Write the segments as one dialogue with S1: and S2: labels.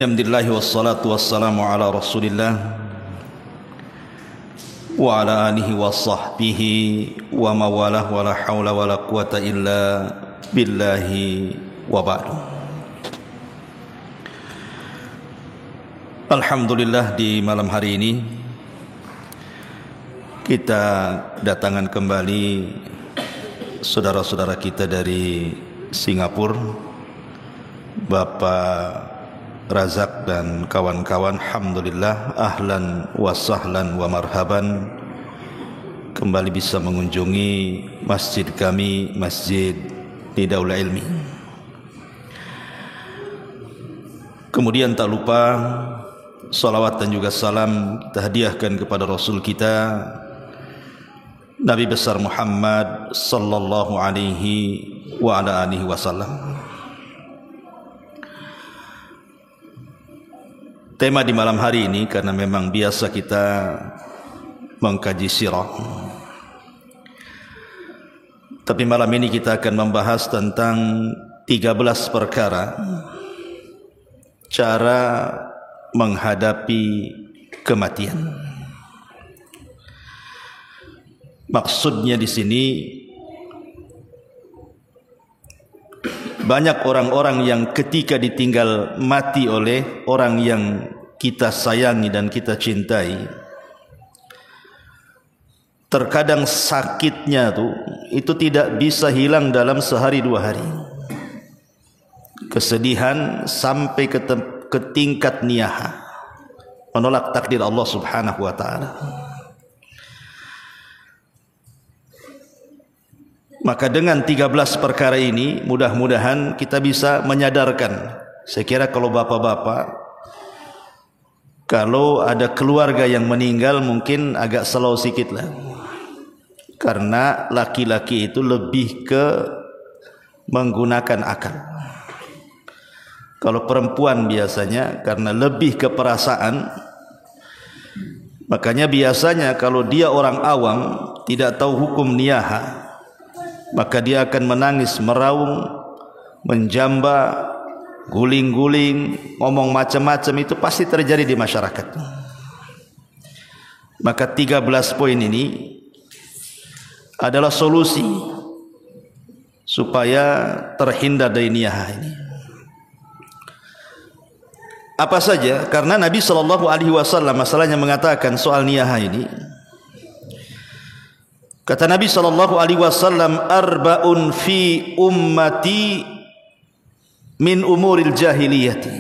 S1: Alhamdulillah wassalatu wassalamu ala Rasulillah wa ala alihi wa sahbihi wa mawalah wa la hawla wa la quwata illa billahi wa ba'du. Alhamdulillah, di malam hari ini kita datangan kembali saudara-saudara kita dari Singapura, Bapak Razak dan kawan-kawan. Alhamdulillah, ahlan wa sahlan wa marhaban, kembali bisa mengunjungi masjid kami, Masjid Nidaul Ilmi. Kemudian tak lupa salawat dan juga salam kita hadiahkan kepada Rasul kita Nabi besar Muhammad sallallahu alaihi wa ala alihi wasallam. Tema di malam hari ini, karena memang biasa kita mengkaji sirah, tapi malam ini kita akan membahas tentang 13 perkara cara menghadapi kematian. Maksudnya di sini, banyak orang-orang yang ketika ditinggal mati oleh orang yang kita sayangi dan kita cintai, terkadang sakitnya itu tidak bisa hilang dalam sehari dua hari. Kesedihan sampai ke tingkat niyaha, menolak takdir Allah Subhanahu wa ta'ala. Maka dengan 13 perkara ini mudah-mudahan kita bisa menyadarkan. Saya kira kalau bapak-bapak, kalau ada keluarga yang meninggal mungkin agak slow sikit lah, karena laki-laki itu lebih ke menggunakan akal. Kalau perempuan biasanya karena lebih ke perasaan, makanya biasanya kalau dia orang awam tidak tahu hukum niyaha, maka dia akan menangis, meraung, menjamba, guling-guling, ngomong macam-macam. Itu pasti terjadi di masyarakat. Maka 13 poin ini adalah solusi supaya terhindar dari niyaha ini. Apa saja? Karena Nabi SAW masalahnya mengatakan soal niyaha ini, kata Nabi SAW, arba'un fi ummati min umuril jahiliyati.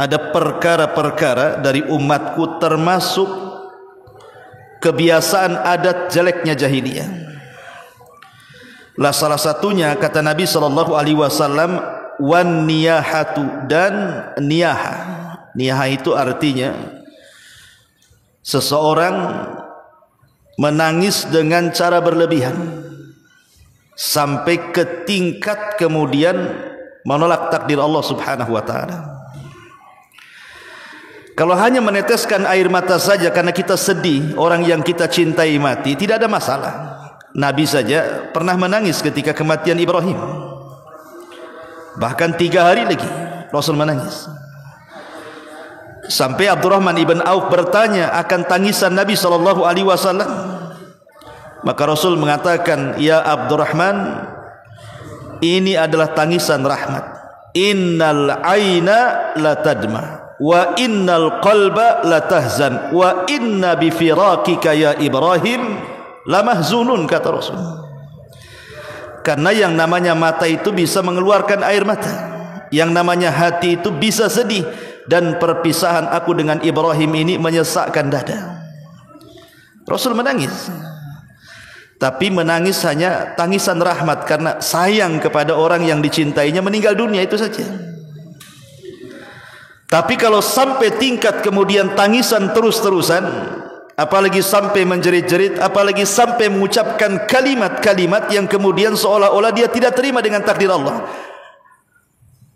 S1: Ada perkara-perkara dari umatku termasuk kebiasaan adat jeleknya jahiliyah. Lah salah satunya kata Nabi SAW, wan niyahatu, dan niyaha. Niyaha itu artinya seseorang menangis dengan cara berlebihan sampai ke tingkat kemudian menolak takdir Allah Subhanahu wa ta'ala. Kalau hanya meneteskan air mata saja karena kita sedih orang yang kita cintai mati, tidak ada masalah. Nabi saja pernah menangis ketika kematian Ibrahim, bahkan 3 hari lagi Rasul menangis. Sampai Abdurrahman ibn Auf bertanya akan tangisan Nabi SAW. Maka Rasul mengatakan, ya Abdurrahman, ini adalah tangisan rahmat. Innal aina la tadma wa innal qalba la tahzan wa inna bi firakika ya Ibrahim la mahzunun, kata Rasul. Karena yang namanya mata itu bisa mengeluarkan air mata, yang namanya hati itu bisa sedih, dan perpisahan aku dengan Ibrahim ini menyesakkan dada. Rasul menangis, tapi menangis hanya tangisan rahmat karena sayang kepada orang yang dicintainya meninggal dunia, itu saja. Tapi kalau sampai tingkat kemudian tangisan terus-terusan, apalagi sampai menjerit-jerit, apalagi sampai mengucapkan kalimat-kalimat yang kemudian seolah-olah dia tidak terima dengan takdir Allah,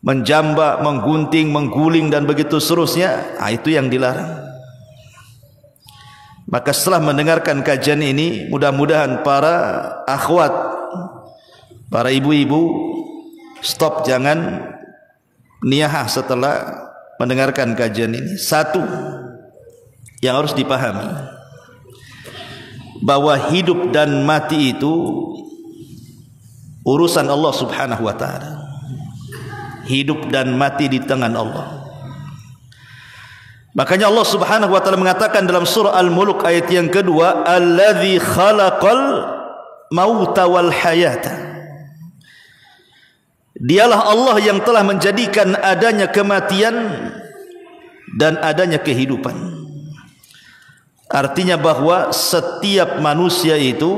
S1: menjamba, menggunting, mengguling dan begitu seterusnya, itu yang dilarang. Maka setelah mendengarkan kajian ini, mudah-mudahan para akhwat, para ibu-ibu, stop, jangan niyahah setelah mendengarkan kajian ini. Satu yang harus dipahami, bahwa hidup dan mati itu urusan Allah Subhanahu wa taala. Hidup dan mati di tangan Allah. Makanya Allah Subhanahu wa taala mengatakan dalam surah Al-Mulk ayat yang kedua, "Allazi khalaqal mauta wal hayata." Dialah Allah yang telah menjadikan adanya kematian dan adanya kehidupan. Artinya bahwa setiap manusia itu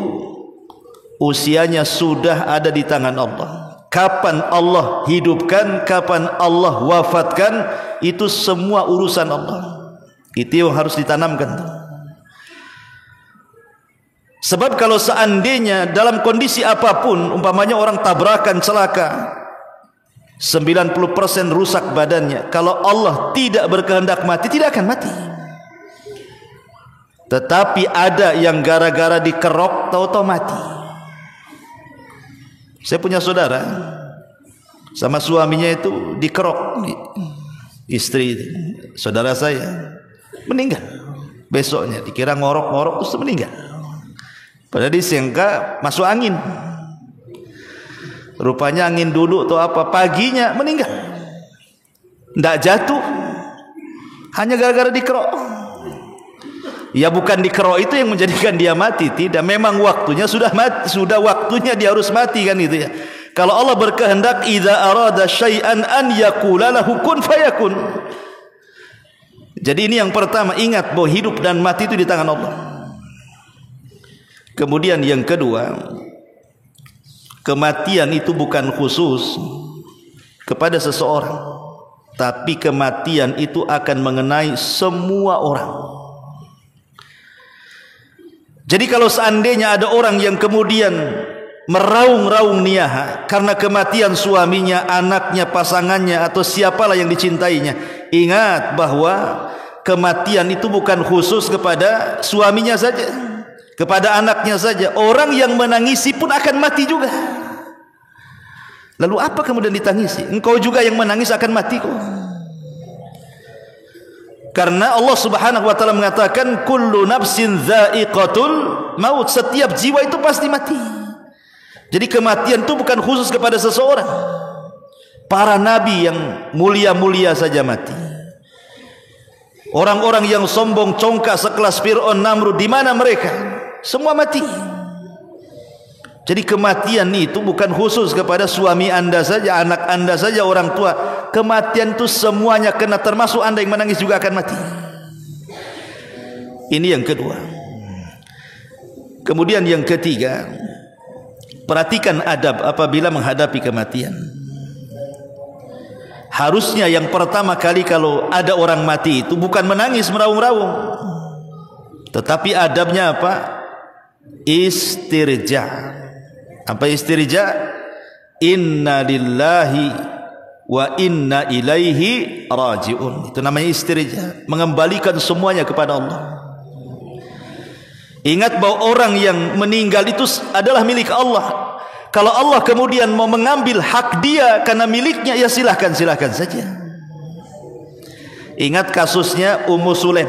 S1: usianya sudah ada di tangan Allah. Kapan Allah hidupkan, kapan Allah wafatkan, itu semua urusan Allah. Itu yang harus ditanamkan. Sebab kalau seandainya dalam kondisi apapun, umpamanya orang tabrakan, celaka, 90% rusak badannya, kalau Allah tidak berkehendak mati, tidak akan mati. Tetapi ada yang gara-gara dikerok tahu-tahu mati. Saya punya saudara, sama suaminya itu dikerok, istri saudara saya meninggal. Besoknya dikira ngorok-ngorok terus meninggal. Padahal disangka masuk angin. Rupanya angin duduk atau apa, paginya meninggal. Tidak jatuh, hanya gara-gara dikerok. Ya bukan dikerok itu yang menjadikan dia mati, tidak. Memang waktunya sudah mati, sudah waktunya dia harus mati kan itu ya. Kalau Allah berkehendak, idza arada syai'an an yaqula lahu kun fayakun. Jadi ini yang pertama, ingat bahwa hidup dan mati itu di tangan Allah. Kemudian yang kedua, kematian itu bukan khusus kepada seseorang, tapi kematian itu akan mengenai semua orang. Jadi kalau seandainya ada orang yang kemudian meraung-raung niyaha karena kematian suaminya, anaknya, pasangannya, atau siapalah yang dicintainya, ingat bahwa kematian itu bukan khusus kepada suaminya saja, kepada anaknya saja. Orang yang menangisi pun akan mati juga. Lalu apa kemudian ditangisi? Engkau juga yang menangis akan mati kok. Karena Allah Subhanahu wa taala mengatakan kullu nafsin dha'iqatul maut, setiap jiwa itu pasti mati. Jadi kematian itu bukan khusus kepada seseorang. Para nabi yang mulia-mulia saja mati. Orang-orang yang sombong congkak sekelas Fir'aun, Namrud, di mana mereka? Semua mati. Jadi kematian itu bukan khusus kepada suami anda saja, anak anda saja, orang tua. Kematian itu semuanya kena, termasuk anda yang menangis juga akan mati. Ini yang kedua. Kemudian yang ketiga, perhatikan adab apabila menghadapi kematian. Harusnya yang pertama kali kalau ada orang mati itu bukan menangis meraung-raung, tetapi adabnya apa? Istirja. Apa istirja? Inna lillahi wa inna ilaihi raji'un. Itu namanya istirja, mengembalikan semuanya kepada Allah. Ingat bahwa orang yang meninggal itu adalah milik Allah. Kalau Allah kemudian mau mengambil hak dia karena miliknya, ya silahkan saja. Ingat kasusnya Ummu Sulaim.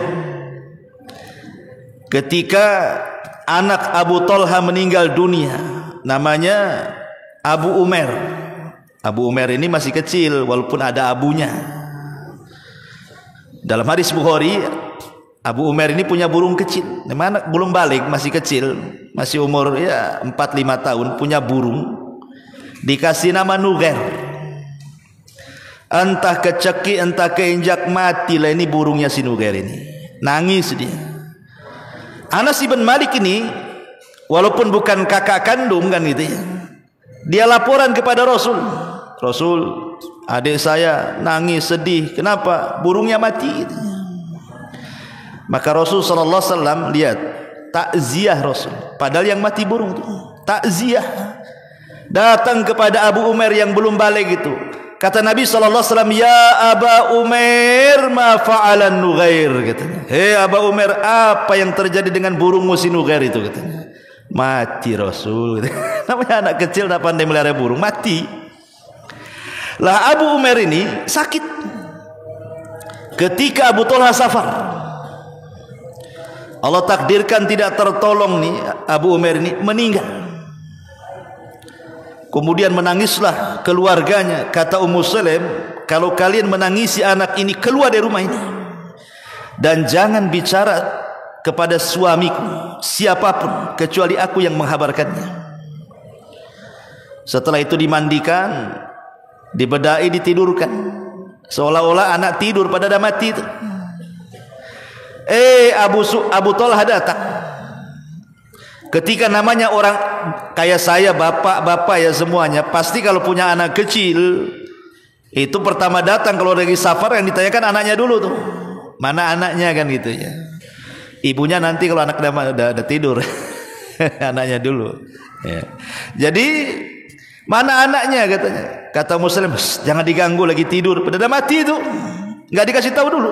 S1: Ketika anak Abu Talha meninggal dunia, namanya Abu Umair. Abu Umair ini masih kecil walaupun ada abunya. Dalam hadis Bukhari, Abu Umair ini punya burung kecil. Memang belum balik, masih kecil, masih umur ya 4-5 tahun, punya burung. Dikasih nama Nugair. Entah kecekik, entah keinjak, matilah ini burungnya si Nugair ini. Nangis dia. Anas bin Malik ini walaupun bukan kakak kandung kan gitu ya, dia laporan kepada Rasul. Rasul, adik saya nangis sedih. Kenapa? Burungnya mati. Maka Rasul sallallahu alaihi wasallam lihat takziah Rasul. Padahal yang mati burung itu takziah. Datang kepada Abu Umair yang belum balik itu. Kata Nabi sallallahu alaihi wasallam, "Ya Aba Umair, ma fa'alan Nugair?" katanya. "Hei Aba Umair, apa yang terjadi dengan burungmu si Nugair itu?" katanya. "Mati Rasul." Namanya anak kecil tak pandai melihara burung, mati. Lah Abu Umair ini sakit ketika Abu Talha safar. Allah takdirkan tidak tertolong nih, Abu Umair ini meninggal. Kemudian menangislah keluarganya. Kata Ummu Sulaim, kalau kalian menangisi anak ini, keluar dari rumah ini dan jangan bicara kepada suamiku siapapun kecuali aku yang menghabarkannya. Setelah itu dimandikan, dibedai, ditidurkan, seolah-olah anak tidur pada dah mati itu. Abu Talha datang. Ketika namanya orang kayak saya, bapak-bapak ya semuanya, pasti kalau punya anak kecil itu pertama datang kalau lagi safar yang ditanyakan anaknya dulu tuh. Mana anaknya kan gitu ya. Ibunya nanti kalau anak udah tidur. Anaknya dulu ya. Jadi mana anaknya katanya. Kata Muslim, jangan diganggu lagi tidur, udah mati itu. Enggak dikasih tahu dulu.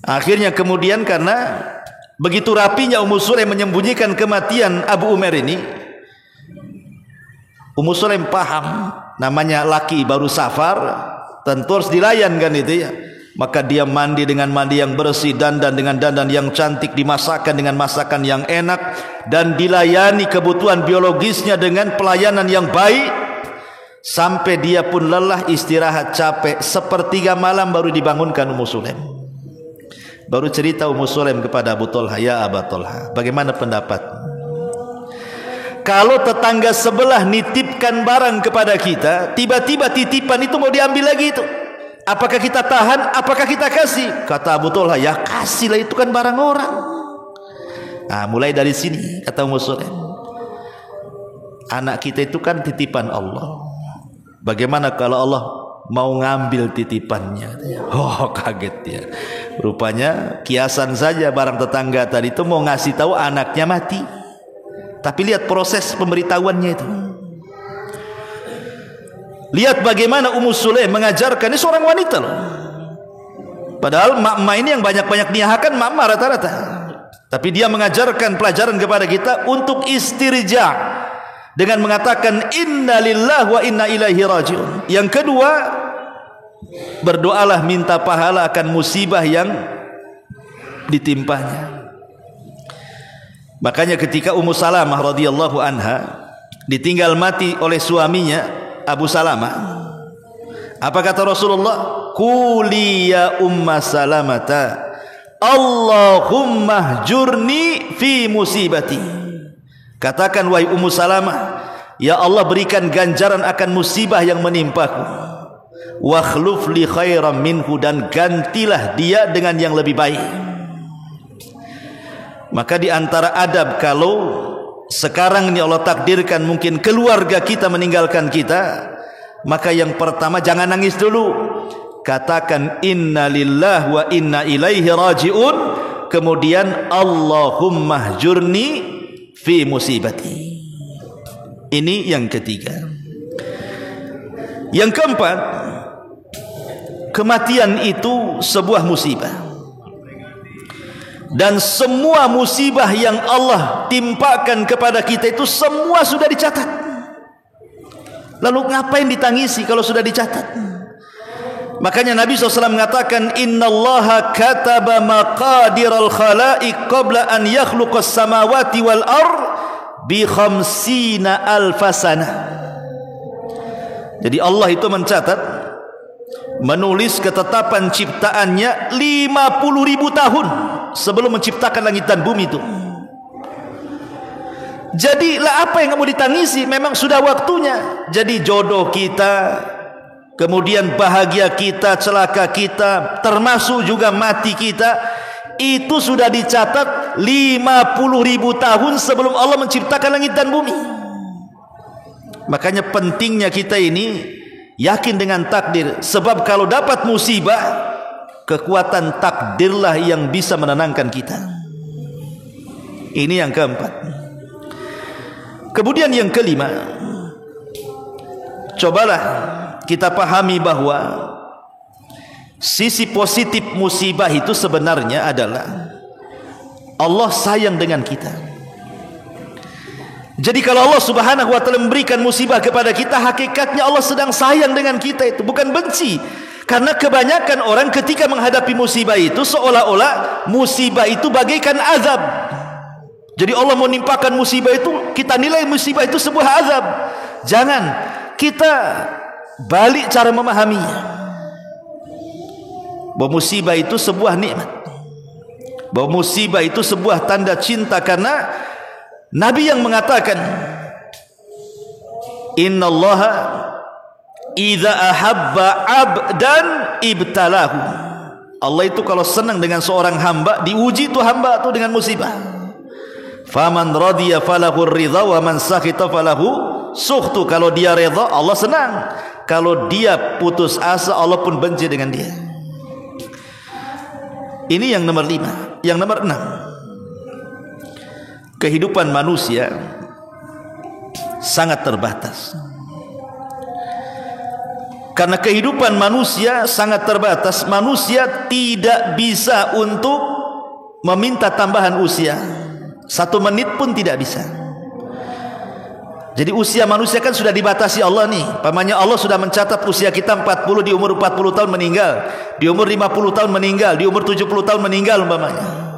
S1: Akhirnya kemudian karena begitu rapinya Ummu Sulaim menyembunyikan kematian Abu Umair ini, Ummu Sulaim paham namanya laki baru safar tentu harus dilayan kan itu ya. Maka dia mandi dengan mandi yang bersih, dandan dengan dandan yang cantik, dimasakkan dengan masakan yang enak, dan dilayani kebutuhan biologisnya dengan pelayanan yang baik sampai dia pun lelah, istirahat, capek. Sepertiga malam baru dibangunkan Ummu Sulaim. Baru cerita Ummu Sulaim kepada Abu Talha, ya Abu Talha, bagaimana pendapat? Kalau tetangga sebelah nitipkan barang kepada kita, tiba-tiba titipan itu mau diambil lagi itu, apakah kita tahan? Apakah kita kasih? Kata Abu Talha, ya kasihlah, itu kan barang orang. Nah, mulai dari sini kata Ummu Sulaim, anak kita itu kan titipan Allah. Bagaimana kalau Allah mau ngambil titipannya? Oh, kaget dia. Rupanya kiasan saja barang tetangga tadi itu mau ngasih tahu anaknya mati. Tapi lihat proses pemberitahuannya itu. Lihat bagaimana Ummu Sulaim mengajarkan, ini seorang wanita loh. Padahal mak-mak ini yang banyak-banyak niahakan mak-mak rata-rata. Tapi dia mengajarkan pelajaran kepada kita untuk istirja dengan mengatakan inna lillahi wa inna ilaihi rajiun. Yang kedua, berdoalah minta pahala akan musibah yang ditimpanya. Makanya ketika Ummu Salamah radhiyallahu anha ditinggal mati oleh suaminya Abu Salamah, apa kata Rasulullah? Quli ya Umma Salamata Allahumma hjurni fi musibati. Katakan wahai Ummu Salamah, ya Allah berikan ganjaran akan musibah yang menimpaku. Wa khluf li khairan minhu, dan gantilah dia dengan yang lebih baik. Maka di antara adab kalau sekarang ini Allah takdirkan mungkin keluarga kita meninggalkan kita, maka yang pertama jangan nangis dulu. Katakan inna lillahi wa inna ilaihi rajiun. Kemudian Allahumma hjurni fi musibati. Ini yang ketiga. Yang keempat, kematian itu sebuah musibah. Dan semua musibah yang Allah timpakan kepada kita itu semua sudah dicatat. Lalu ngapain ditangisi kalau sudah dicatat? Makanya Nabi SAW mengatakan innallaha kataba maqadiral khalaiq qabla an yakhluqas samawati wal ard bi 50,000 sanah. Jadi Allah itu mencatat, menulis ketetapan ciptaannya 50.000 tahun sebelum menciptakan langit dan bumi itu. Jadi lah apa yang kamu ditangisi? Memang sudah waktunya. Jadi jodoh kita, kemudian bahagia kita, celaka kita, termasuk juga mati kita, itu sudah dicatat 50.000 tahun sebelum Allah menciptakan langit dan bumi. Makanya pentingnya kita ini yakin dengan takdir. Sebab kalau dapat musibah, kekuatan takdirlah yang bisa menenangkan kita. Ini yang keempat. Kemudian yang kelima, cobalah kita pahami bahwa sisi positif musibah itu sebenarnya adalah Allah sayang dengan kita. Jadi kalau Allah Subhanahu wa taala memberikan musibah kepada kita, hakikatnya Allah sedang sayang dengan kita, itu bukan benci. Karena kebanyakan orang ketika menghadapi musibah itu seolah-olah musibah itu bagaikan azab. Jadi Allah menimpakan musibah itu, kita nilai musibah itu sebuah azab. Jangan, kita balik cara memahaminya. Bahwa musibah itu sebuah nikmat, bahwa musibah itu sebuah tanda cinta. Karena Nabi yang mengatakan, innallaha idza ahabba abdan ibtalahu. Allah itu kalau senang dengan seorang hamba, diuji itu hamba itu dengan musibah. Faman radiya falahu ridha wa man sakhita falahu sukhtu. Kalau dia redha, Allah senang. Kalau dia putus asa, Allah pun benci dengan dia. Ini yang nomor 5. Yang nomor 6, kehidupan manusia sangat terbatas. Karena kehidupan manusia sangat terbatas, manusia tidak bisa untuk meminta tambahan usia. 1 menit pun tidak bisa. Jadi usia manusia kan sudah dibatasi Allah nih. Pamannya Allah sudah mencatat usia kita 40, di umur 40 tahun meninggal, di umur 50 tahun meninggal, di umur 70 tahun meninggal umpamanya.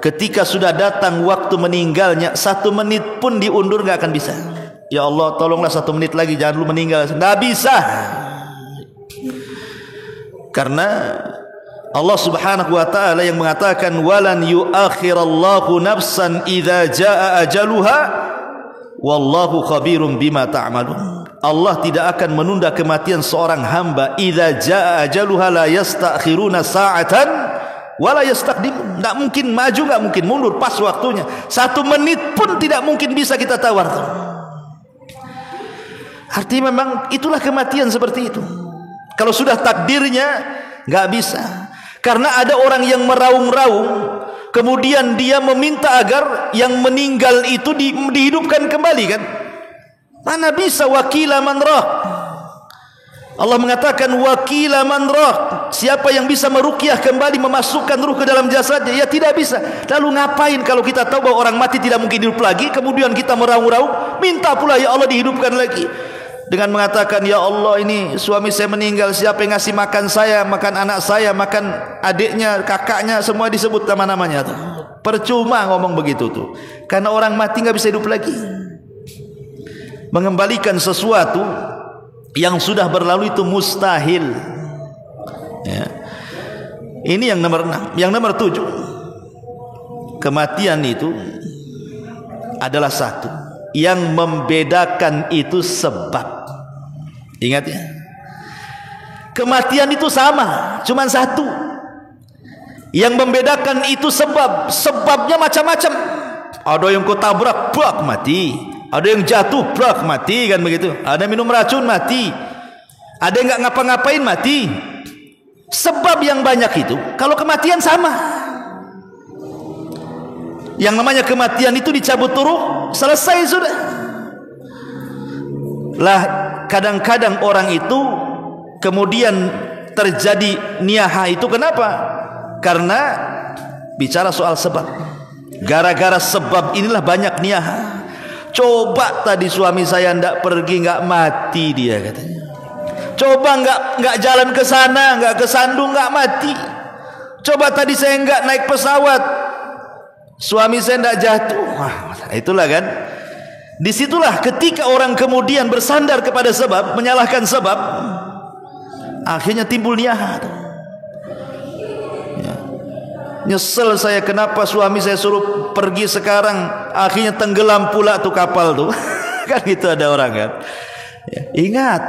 S1: Ketika sudah datang waktu meninggalnya, 1 menit pun diundur nggak akan bisa. Ya Allah, tolonglah 1 menit lagi, jangan dulu meninggal. Nggak bisa. Karena Allah Subhanahu wa taala yang mengatakan, walan yuakhirallahu nafsan idza jaa ajaluha wallahu khabirum bima ta'malun. Allah tidak akan menunda kematian seorang hamba. Idza jaa ajaluha la yastakhiruna sa'atan wala yastaqdimun. Enggak mungkin maju, enggak mungkin mundur, pas waktunya. 1 menit pun tidak mungkin bisa kita tawar. Artinya memang itulah kematian seperti itu. Kalau sudah takdirnya enggak bisa. Karena ada orang yang meraung-raung, kemudian dia meminta agar yang meninggal itu dihidupkan kembali, kan? Mana bisa wakila man rah. Allah mengatakan wakila man rah. Siapa yang bisa meruqyah kembali, memasukkan ruh ke dalam jasadnya? Ya tidak bisa. Lalu ngapain kalau kita tahu bahwa orang mati tidak mungkin hidup lagi, kemudian kita meraung-raung, minta pula ya Allah dihidupkan lagi. Dengan mengatakan, ya Allah, ini suami saya meninggal, siapa yang ngasih makan saya, makan anak saya, makan adiknya, kakaknya, semua disebut nama-namanya tuh. Percuma ngomong begitu tuh. Karena orang mati nggak bisa hidup lagi. Mengembalikan sesuatu yang sudah berlalu itu mustahil. Ya. Ini yang nomor 6. Yang nomor 7, kematian itu adalah satu. Yang membedakan itu sebab. Ingat ya, kematian itu sama, cuma satu. Yang membedakan itu sebab. Sebabnya macam-macam. Ada yang ketabrak, brak, mati. Ada yang jatuh, brak, mati, kan begitu. Ada minum racun, mati. Ada yang nggak ngapa-ngapain, mati. Sebab yang banyak itu. Kalau kematian sama. Yang namanya kematian itu dicabut ruh, selesai sudah. Lah kadang-kadang orang itu kemudian terjadi niyaha itu kenapa? Karena bicara soal sebab. Gara-gara sebab inilah banyak niyaha. Coba tadi suami saya ndak pergi, nggak mati dia katanya. Coba nggak jalan ke sana, nggak ke Sandung, nggak mati. Coba tadi saya nggak naik pesawat, suami saya ndak jatuh. Wah, itulah kan. Disitulah ketika orang kemudian bersandar kepada sebab, menyalahkan sebab, akhirnya timbul niyaha. Ya. Nyesel saya kenapa suami saya suruh pergi sekarang, akhirnya tenggelam pula tuh kapal tuh. Kan gitu ada orang kan. Ya. Ingat,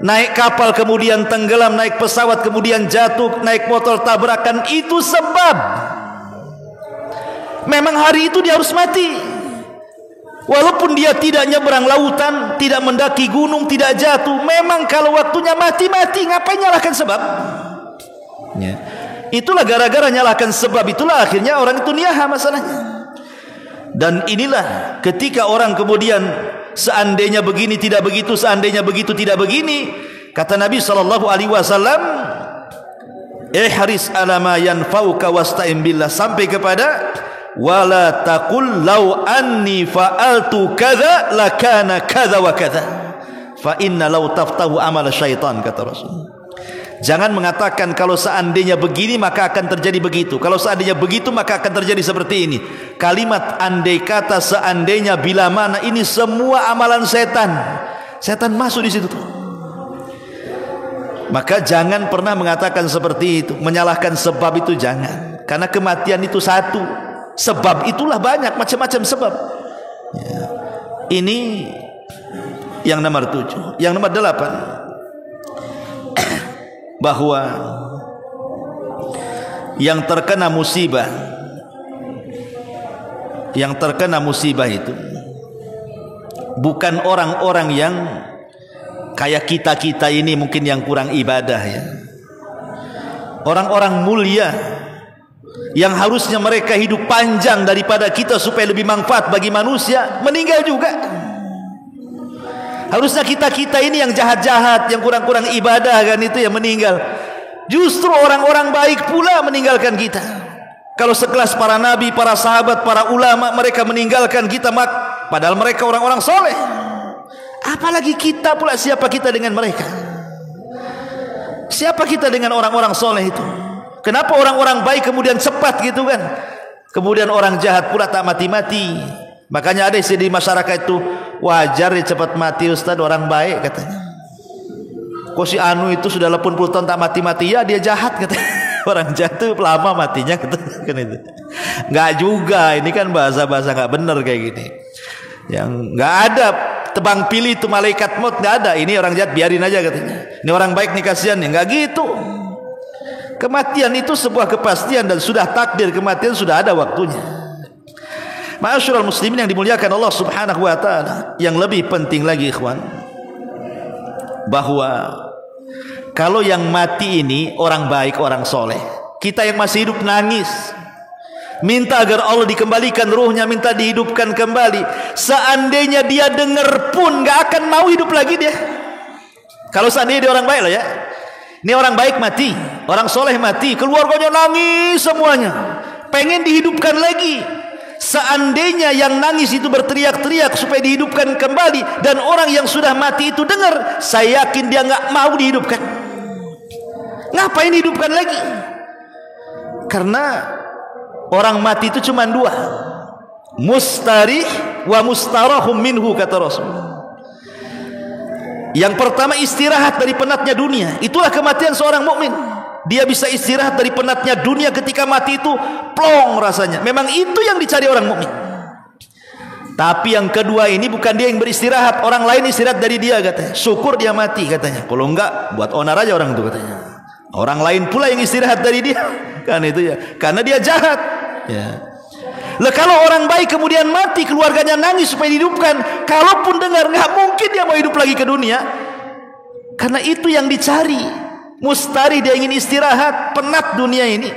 S1: naik kapal kemudian tenggelam, naik pesawat kemudian jatuh, naik motor tabrakan, itu sebab. Memang hari itu dia harus mati. Walaupun dia tidak nyebrang lautan, tidak mendaki gunung, tidak jatuh, memang kalau waktunya mati, ngapain nyalahkan sebab? Ya. Itulah gara-gara nyalahkan sebab, itulah akhirnya orang itu niyaha masalahnya. Dan inilah ketika orang kemudian seandainya begini tidak begitu, seandainya begitu tidak begini, kata Nabi SAW, ihris ala ma yanfa'uka wasta'in billah, sampai kepada wala taqul law anni fa'altu kadza lakana kadza wa kadza fa inna law taftahu amal syaitan, kata Rasul. Jangan mengatakan kalau seandainya begini maka akan terjadi begitu, kalau seandainya begitu maka akan terjadi seperti ini. Kalimat andai kata, seandainya, bila mana, ini semua amalan setan. Setan masuk di situ tuh. Maka jangan pernah mengatakan seperti itu, menyalahkan sebab itu jangan. Karena kematian itu satu, sebab itulah banyak macam-macam sebab. Ya. Ini yang nomor 7. Yang nomor 8, bahwa yang terkena musibah itu bukan orang-orang yang kayak kita ini mungkin yang kurang ibadah ya. Orang-orang mulia yang harusnya mereka hidup panjang daripada kita supaya lebih manfaat bagi manusia, meninggal juga. Harusnya kita ini yang jahat-jahat, yang kurang-kurang ibadah kan, itu yang meninggal. Justru orang-orang baik pula meninggalkan kita. Kalau sekelas para nabi, para sahabat, para ulama, mereka meninggalkan kita, padahal mereka orang-orang soleh. Apalagi kita pula, siapa kita dengan mereka? Siapa kita dengan orang-orang soleh itu? Kenapa orang-orang baik kemudian cepat gitu kan? Kemudian orang jahat pula tak mati-mati. Makanya ada istilah di masyarakat itu, wajar dia cepat mati Ustaz, orang baik katanya. Kok si Anu itu sudah 80 tahun tak mati-mati? Ya dia jahat katanya. Orang jahat itu lama matinya katanya, kan itu. Enggak juga, ini kan bahasa-bahasa enggak benar kayak gini. Yang enggak ada tebang pilih itu malaikat maut, enggak ada. Ini orang jahat biarin aja katanya. Ini orang baik nih kasihan nih, enggak gitu. Kematian itu sebuah kepastian dan sudah takdir kematian, sudah ada waktunya. Ma'asyiral muslimin yang dimuliakan Allah Subhanahu wa taala, yang lebih penting lagi ikhwan, bahwa kalau yang mati ini orang baik, orang soleh, kita yang masih hidup nangis, minta agar Allah dikembalikan ruhnya, minta dihidupkan kembali. Seandainya dia dengar pun gak akan mau hidup lagi dia. Kalau seandainya dia orang baik lah ya. Ini orang baik mati, orang soleh mati, keluarganya nangis semuanya, pengen dihidupkan lagi. Seandainya yang nangis itu berteriak-teriak supaya dihidupkan kembali, dan orang yang sudah mati itu dengar, saya yakin dia nggak mau dihidupkan. Ngapain dihidupkan lagi? Karena orang mati itu cuma dua, mustarih wa mustarahum minhu, kata Rasul. Yang pertama istirahat dari penatnya dunia. Itulah kematian seorang mukmin. Dia bisa istirahat dari penatnya dunia ketika mati itu plong rasanya. Memang itu yang dicari orang mukmin. Tapi yang kedua ini bukan dia yang beristirahat, orang lain istirahat dari dia katanya. Syukur dia mati katanya. Kalau enggak buat onar aja orang itu katanya. Orang lain pula yang istirahat dari dia. Kan itu ya. Karena dia jahat. Ya. Lah kalau orang baik kemudian mati, keluarganya nangis supaya dihidupkan, kalaupun dengar nggak mungkin dia mau hidup lagi ke dunia. Karena itu yang dicari. Mustari, dia ingin istirahat, penat dunia ini.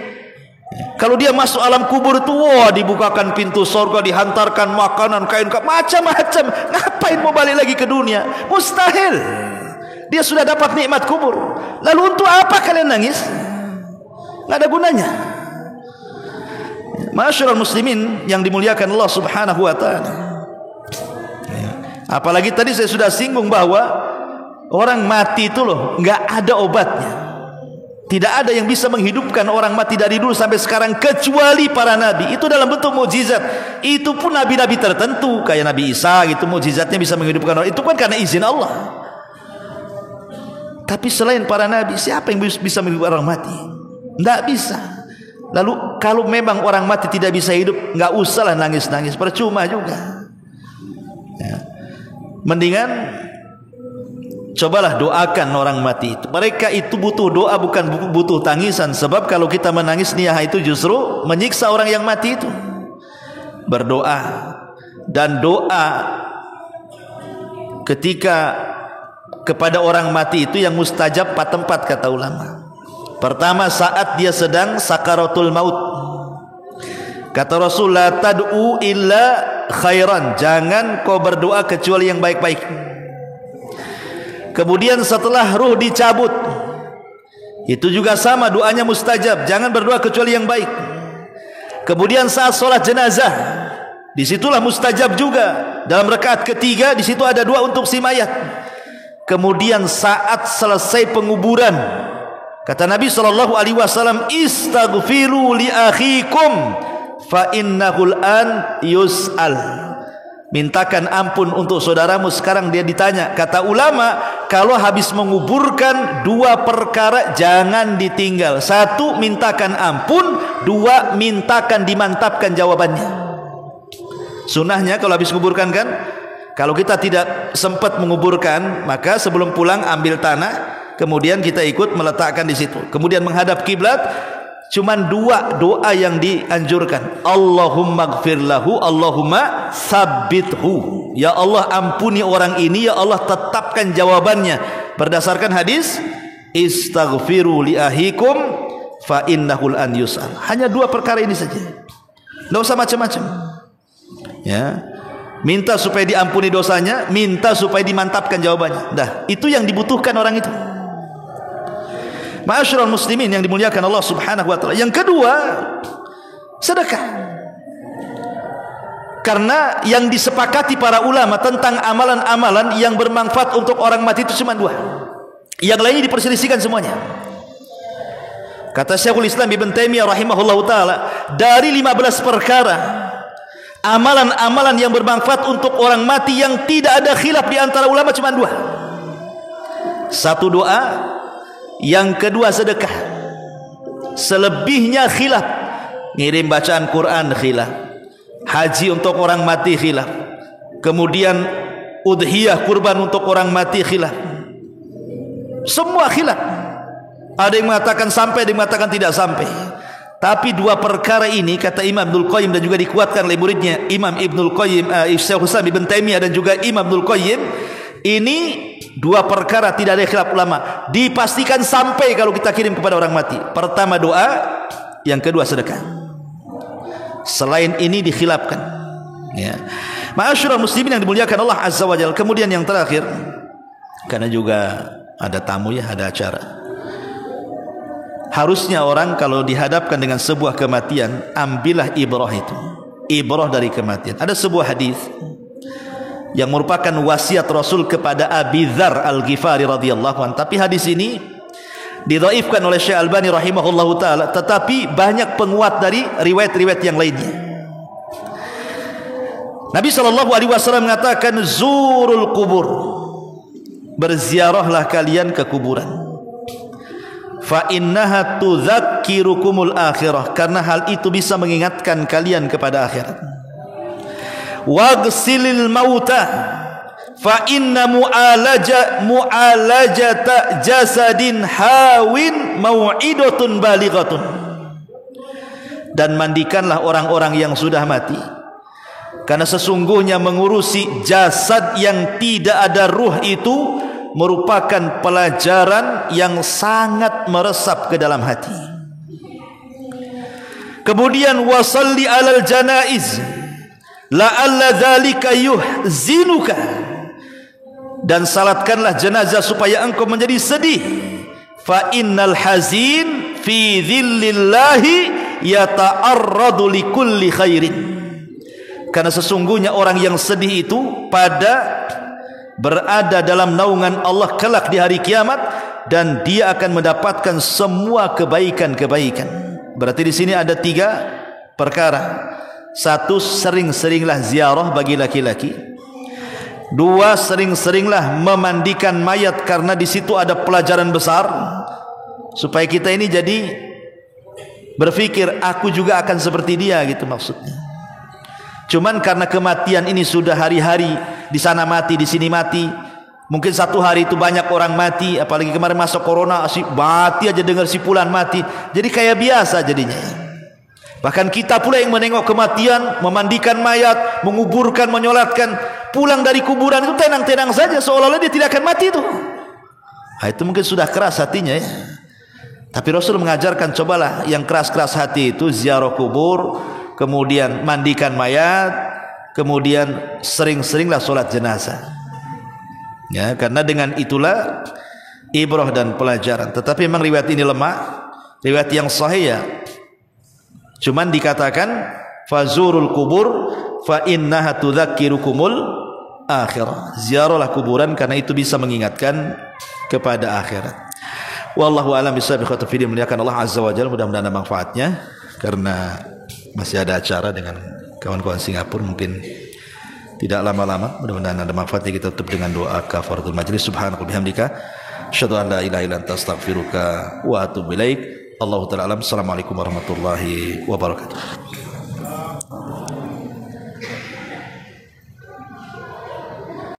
S1: Kalau dia masuk alam kubur itu, wah dibukakan pintu surga, dihantarkan makanan, kain, macam-macam. Ngapain mau balik lagi ke dunia? Mustahil. Dia sudah dapat nikmat kubur. Lalu untuk apa kalian nangis? Nggak ada gunanya. Ma'asyiral muslimin yang dimuliakan Allah Subhanahu wa taala. Apalagi tadi saya sudah singgung bahwa orang mati itu loh nggak ada obatnya. Tidak ada yang bisa menghidupkan orang mati dari dulu sampai sekarang kecuali para nabi. Itu dalam bentuk mukjizat. Itu pun nabi-nabi tertentu kayak Nabi Isa gitu, mukjizatnya bisa menghidupkan orang. Itu kan karena izin Allah. Tapi selain para nabi, siapa yang bisa menghidupkan orang mati? Nggak bisa. Lalu kalau memang orang mati tidak bisa hidup, nggak usahlah nangis-nangis, percuma juga. Ya. Mendingan cobalah doakan orang mati itu. Mereka itu butuh doa, bukan butuh tangisan. Sebab kalau kita menangis niyah itu justru menyiksa orang yang mati itu. Berdoa, dan doa ketika kepada orang mati itu yang mustajab 4 tempat kata ulama. Pertama, saat dia sedang sakaratul maut. Kata Rasul, la tad'u illa khairan, jangan kau berdoa kecuali yang baik-baik. Kemudian setelah ruh dicabut, itu juga sama, doanya mustajab, jangan berdoa kecuali yang baik. Kemudian saat sholat jenazah, disitulah mustajab juga. Dalam rakaat ketiga, di situ ada doa untuk si mayat. Kemudian saat selesai penguburan, kata Nabi SAW, istaghfiru li akhikum fa innahul an yus'al. Mintakan ampun untuk saudaramu, sekarang dia ditanya. Kata ulama, kalau habis menguburkan, dua perkara jangan ditinggal. Satu, mintakan ampun. Dua, mintakan dimantapkan jawabannya. Sunnahnya kalau habis menguburkan kan, kalau kita tidak sempat menguburkan, maka sebelum pulang ambil tanah, kemudian kita ikut meletakkan di situ. Kemudian menghadap kiblat. Cuman dua doa yang dianjurkan. Allahumma gfir lahu, Allahumma sabbithu. Ya Allah, ampuni orang ini, ya Allah tetapkan jawabannya. Berdasarkan hadis, istaghfiru li ahikum fa innahul an yus'al. Hanya dua perkara ini saja. Tidak usah macam-macam. Ya. Minta supaya diampuni dosanya, minta supaya dimantapkan jawabannya. Dah, itu yang dibutuhkan orang itu. Ma'asyiral muslimin yang dimuliakan Allah Subhanahu wa taala. Yang kedua, sedekah. Karena yang disepakati para ulama tentang amalan-amalan yang bermanfaat untuk orang mati itu cuma dua. Yang lainnya diperselisihkan semuanya. Kata Syekhul Islam Ibn Taimiyah rahimahullahu taala, dari 15 perkara amalan-amalan yang bermanfaat untuk orang mati yang tidak ada khilaf di antara ulama cuma dua. Satu doa, yang kedua sedekah. Selebihnya khilaf. Ngirim bacaan Quran khilaf, haji untuk orang mati khilaf, kemudian udhiyah kurban untuk orang mati khilaf. Semua khilaf. Ada yang mengatakan sampai, ada yang mengatakan tidak sampai. Tapi dua perkara ini, kata Imam Ibnul Qayyim dan juga dikuatkan oleh muridnya Imam Ibnul Qayyim, Syekhul Islam Ibn Taimiyah dan juga Imam Ibnul Qayyim, ini dua perkara tidak ada khilaf ulama, dipastikan sampai kalau kita kirim kepada orang mati. Pertama doa, yang kedua sedekah. Selain ini dikhilafkan. Ya. Ma'asyiral muslimin yang dimuliakan Allah Azza wa Jalla. Kemudian yang terakhir, karena juga ada tamu ya, ada acara. Harusnya orang kalau dihadapkan dengan sebuah kematian, ambillah ibrah itu. Ibrah dari kematian. Ada sebuah hadis yang merupakan wasiat Rasul kepada Abi Dzar Al-Ghifari radhiyallahu anhu. Tapi hadis ini didhaifkan oleh Syekh Albani rahimahullahu taala, tetapi banyak penguat dari riwayat-riwayat yang lainnya. Nabi SAW mengatakan, zurul kubur, berziarahlah kalian ke kuburan. Fa innaha tudzakkirukumul akhirah, karena hal itu bisa mengingatkan kalian kepada akhirat. Waghsilil mauta fa inna mu'alajata jasadin hawin mau'idatun balighatun. Dan mandikanlah orang-orang yang sudah mati, karena sesungguhnya mengurusi jasad yang tidak ada ruh itu merupakan pelajaran yang sangat meresap ke dalam hati. Kemudian wasalli alal janaiz la'alla dzalika yuhzinuka, dan salatkanlah jenazah supaya engkau menjadi sedih. Fa innal hazin fi dhillillahi yata'arradu likulli khairin, karena sesungguhnya orang yang sedih itu berada dalam naungan Allah kelak di hari kiamat, dan dia akan mendapatkan semua kebaikan-kebaikan. Berarti di sini ada 3 perkara. 1, sering-seringlah ziarah bagi laki-laki. 2, sering-seringlah memandikan mayat, karena di situ ada pelajaran besar supaya kita ini jadi berpikir aku juga akan seperti dia, gitu maksudnya. Cuman karena kematian ini sudah hari-hari, di sana mati, di sini mati. Mungkin satu hari itu banyak orang mati, apalagi kemarin masuk corona, mati aja dengar si fulan mati. Jadi kayak biasa jadinya. Bahkan kita pula yang menengok kematian, memandikan mayat, menguburkan, menyolatkan, pulang dari kuburan itu tenang-tenang saja, seolah-olah dia tidak akan mati itu. Nah, itu mungkin sudah keras hatinya ya. Tapi Rasul mengajarkan, cobalah yang keras-keras hati itu ziarah kubur, kemudian mandikan mayat, kemudian sering-seringlah sholat jenazah. Ya, karena dengan itulah ibrah dan pelajaran. Tetapi memang riwayat ini lemah. Riwayat yang sahih ya, Cuman dikatakan fazurul kubur fa innaha tudzakirukumul akhirah. Ziarahlah kuburan karena itu bisa mengingatkan kepada akhirat. Wallahu a'lam bishawab. Ikhwati muliakan Allah azza wajalla, mudah-mudahan ada manfaatnya karena masih ada acara dengan kawan-kawan Singapura, mungkin tidak lama-lama. Mudah-mudahan ada manfaatnya. Kita tutup dengan doa kafaratul majlis. Subhanaka bihamdika asyhadu an la ilaha illa anta astaghfiruka wa atubu ilaik. Allahu ta'ala alam. Assalamualaikum warahmatullahi wabarakatuh.